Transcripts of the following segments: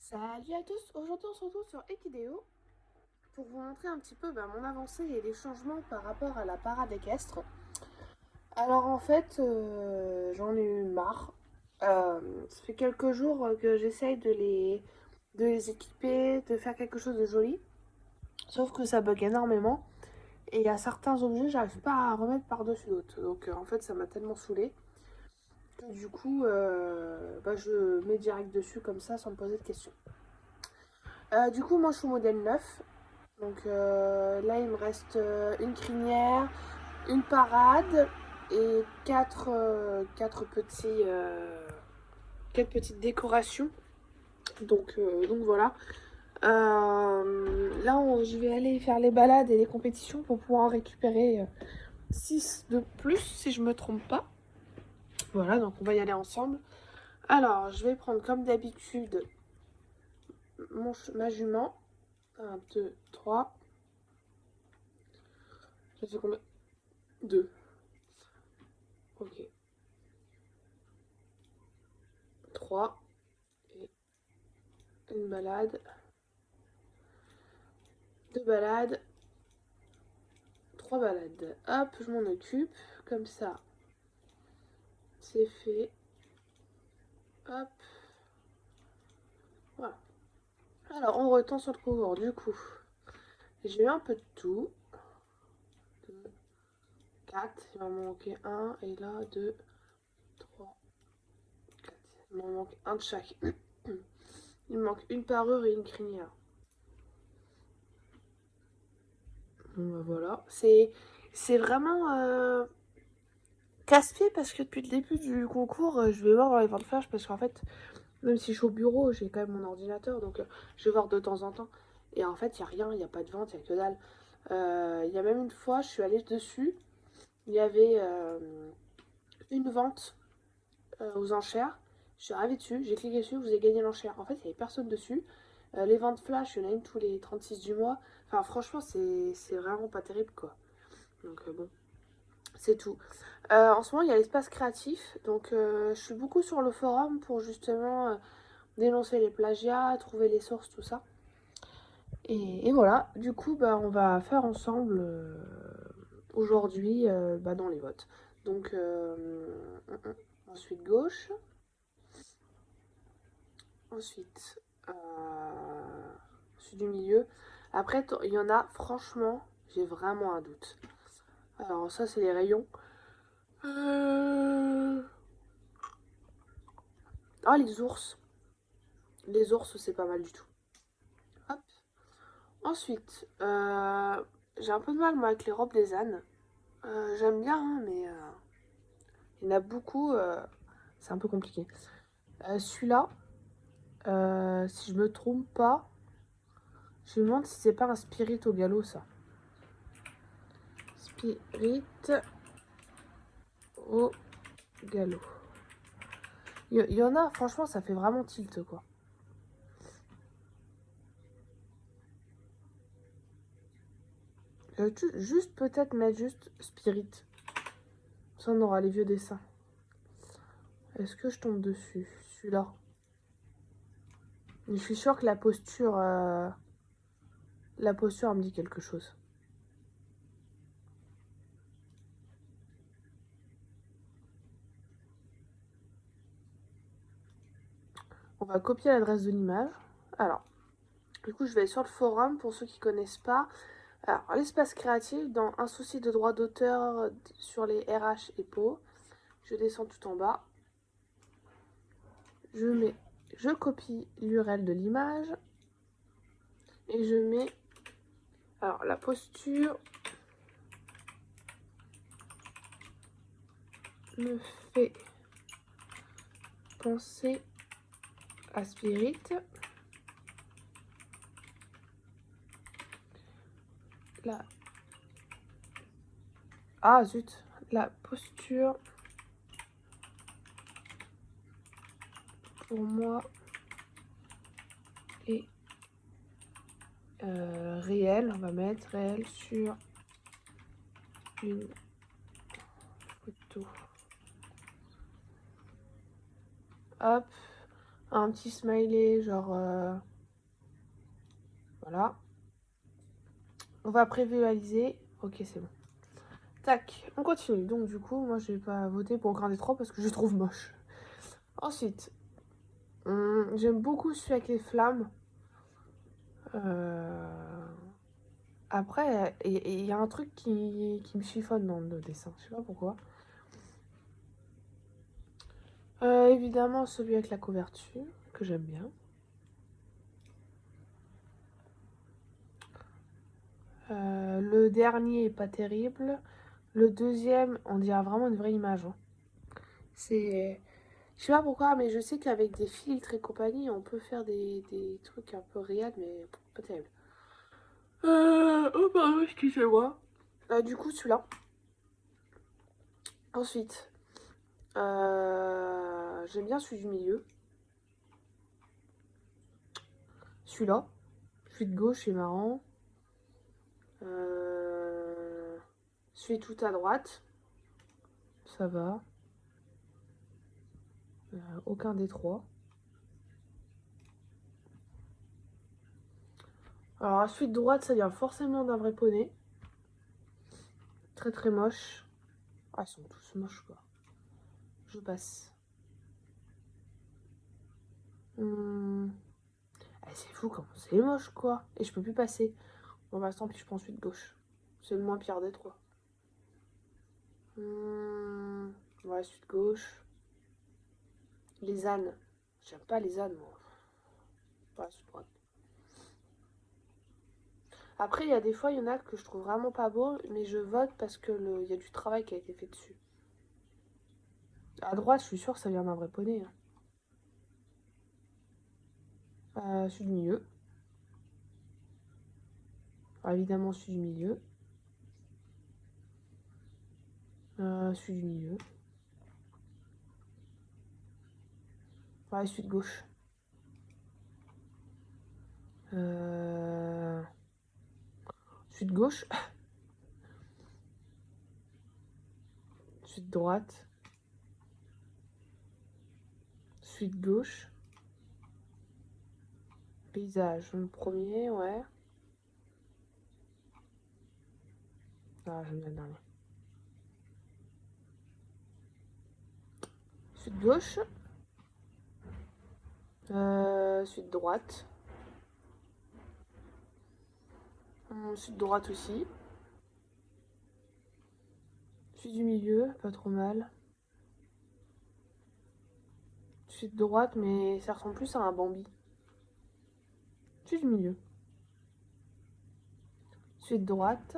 Salut à tous, aujourd'hui on se retrouve sur Equideo pour vous montrer un petit peu mon avancée et les changements par rapport à la parade équestre. Alors en fait, j'en ai eu marre. Ça fait quelques jours que j'essaye de les équiper, de faire quelque chose de joli. Sauf que ça bug énormément. Et il y a certains objets, j'arrive pas à remettre par-dessus d'autres. Donc en fait, ça m'a tellement saoulé que du coup, je mets direct dessus comme ça sans me poser de questions. Du coup, moi je suis au modèle 9. Donc là, il me reste une crinière, une parade et quatre petites décorations. Donc voilà. Là, je vais aller faire les balades et les compétitions pour pouvoir en récupérer 6 de plus si je me trompe pas. Voilà, donc on va y aller ensemble. Alors, je vais prendre comme d'habitude ma jument. Un, 2, 3. Ça fait combien? 2. Ok. 3. Et une balade. Deux balades. Trois balades. Hop, je m'en occupe. Comme ça, c'est fait. Hop. Voilà. Alors, on retend sur le courant. Du coup, j'ai eu un peu de tout. 2, 4. Il m'en manquait un. Et là, 2, 3, 4. Il m'en manque un de chaque. Il me manque une parure et une crinière. Bon, bah voilà. C'est vraiment casse-pied parce que depuis le début du concours, je vais voir dans les ventes flash parce qu'en fait, même si je suis au bureau, j'ai quand même mon ordinateur, donc je vais voir de temps en temps. Et en fait, il n'y a rien, il n'y a pas de vente, il n'y a que dalle. Il y a même une fois, je suis allée dessus, il y avait une vente aux enchères. Je suis arrivée dessus, j'ai cliqué dessus, vous avez gagné l'enchère. En fait, il n'y avait personne dessus. Les ventes flash, il y en a une tous les 36 du mois. Enfin, franchement, c'est vraiment pas terrible, quoi. Donc, bon, c'est tout. En ce moment, il y a l'espace créatif. Donc, je suis beaucoup sur le forum pour justement dénoncer les plagiats, trouver les sources, tout ça. Et voilà, du coup, on va faire ensemble aujourd'hui dans les votes. Donc, ensuite gauche, ensuite celui du milieu. Après, il y en a, franchement, j'ai vraiment un doute. Alors, ça, c'est les rayons. Ah, les ours. Les ours, c'est pas mal du tout. Hop. Ensuite, j'ai un peu de mal, moi, avec les robes des ânes. J'aime bien, hein, mais il y en a beaucoup, c'est un peu compliqué. Celui-là, si je me trompe pas, je me demande si c'est pas un spirit au galop, ça. Spirit au galop. Il y en a, franchement, ça fait vraiment tilt, quoi. Juste peut-être mettre juste spirit. Ça, on aura les vieux dessins. Est-ce que je tombe dessus? Celui-là. Je suis sûre que la posture me dit quelque chose. On va copier l'adresse de l'image. Alors, du coup, je vais sur le forum pour ceux qui connaissent pas. Alors, l'espace créatif, dans un souci de droit d'auteur sur les RH et PO, je descends tout en bas. Je copie l'URL de l'image et je mets, alors la posture me fait penser à Spirit. La, ah zut, la posture pour moi est réelle. On va mettre réelle sur une photo. Hop. un petit smiley, genre... voilà. On va prévisualiser. Ok, c'est bon. Tac, on continue. Donc du coup, moi, je vais pas voter pour aucun des trois parce que je le trouve moche. Ensuite, j'aime beaucoup celui avec les flammes. Euh, Après, il y a un truc qui me chiffonne dans le dessin. Je sais pas pourquoi. Évidemment, celui avec la couverture, que j'aime bien. Le dernier est pas terrible. Le deuxième, on dirait vraiment une vraie image, hein. C'est... Je sais pas pourquoi, mais je sais qu'avec des filtres et compagnie, on peut faire des trucs un peu réels, mais pas terrible. Oh pardon, excusez-moi. Du coup, celui-là. Ensuite, j'aime bien celui du milieu. Celui-là. Celui de gauche est marrant. Euh, Celui tout à droite. Ça va. Aucun des trois. Alors, celui de droite, ça vient forcément d'un vrai poney. Très très moche. Ah, ils sont tous moches, quoi. Je passe. Ah, c'est fou comment c'est moche, quoi. Et je peux plus passer. Bon, bah, tant pis, je prends celui de gauche. C'est le moins pire des trois. Ouais, celui de gauche. Les ânes. J'aime pas les ânes, moi. Ouais, celui de droite. Après, il y a des fois, il y en a que je trouve vraiment pas beau, mais je vote parce que il y a du travail qui a été fait dessus. À droite, je suis sûre que ça vient d'un vrai poney, hein. Celui du milieu. Alors, évidemment, celui du milieu. Celui du milieu. Ouais, celui de gauche. Euh... Celui de gauche. Celui de droite. Celui de gauche. Paysage. Le premier, ouais. Ah, j'aime bien le dernier. Celui de gauche. Celui de droite. Celui de droite aussi. Celui du milieu, pas trop mal. Celui de droite, mais ça ressemble plus à un Bambi. Celui du milieu. Celui de droite.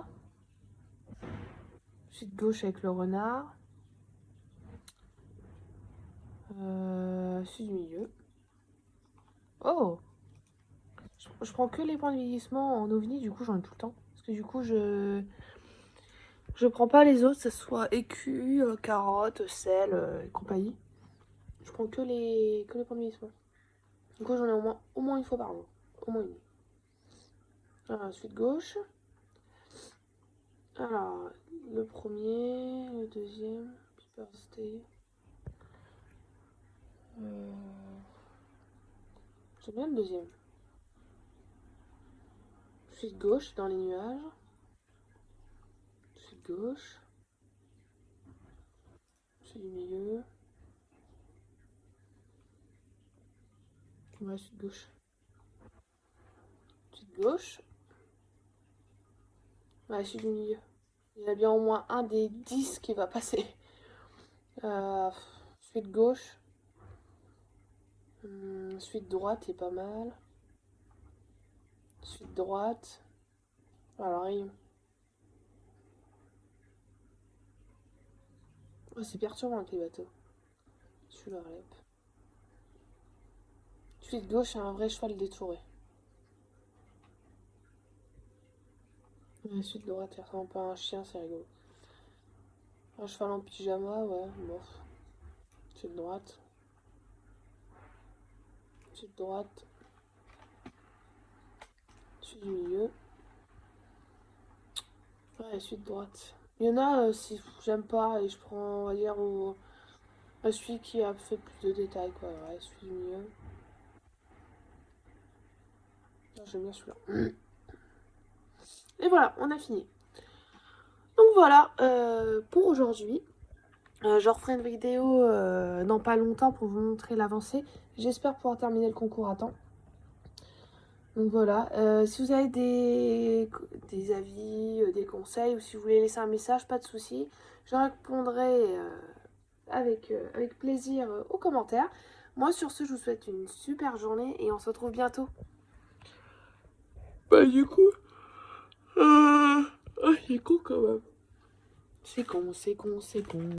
Celui de gauche avec le renard. Celui du milieu. Oh! Je prends que les points de vieillissement en ovni, du coup j'en ai tout le temps. Parce que du coup je prends pas les autres, que ce soit écu, carotte, sel et compagnie. Je prends que les points de vieillissement. Du coup j'en ai au moins une fois par jour. Au moins une. Alors, celui de gauche. Alors, le premier, le deuxième, Paper Stay. Euh... J'aime bien le deuxième. Celui de gauche dans les nuages. Celui de gauche. Celui du milieu. Ouais, celui de gauche. Celui de gauche. Ouais, celui du milieu. Il y a bien au moins un des 10 qui va passer. Euh, Celui de gauche. Celui de droite est pas mal. Celui de droite. Alors, oh, c'est perturbant avec les bateaux. Celui-là, relève. Celui de gauche, c'est un vrai cheval détouré. Celui de droite, il ressemble pas à un chien, c'est rigolo. Un cheval en pyjama, ouais, bof. Celui de droite. Celui de droite. Celui du milieu. Ouais, celui de droite. Il y en a, si j'aime pas, et je prends, on va dire, celui qui a fait plus de détails, quoi. Ouais, celui du milieu. J'aime bien celui-là. Et voilà, on a fini. Donc voilà, pour aujourd'hui. Je referai une vidéo dans pas longtemps pour vous montrer l'avancée. J'espère pouvoir terminer le concours à temps. Donc voilà, si vous avez des avis, des conseils, ou si vous voulez laisser un message, pas de souci. Je répondrai avec plaisir aux commentaires. Moi sur ce, je vous souhaite une super journée et on se retrouve bientôt. Bah du coup, c'est con quand même. C'est con, c'est con, c'est con.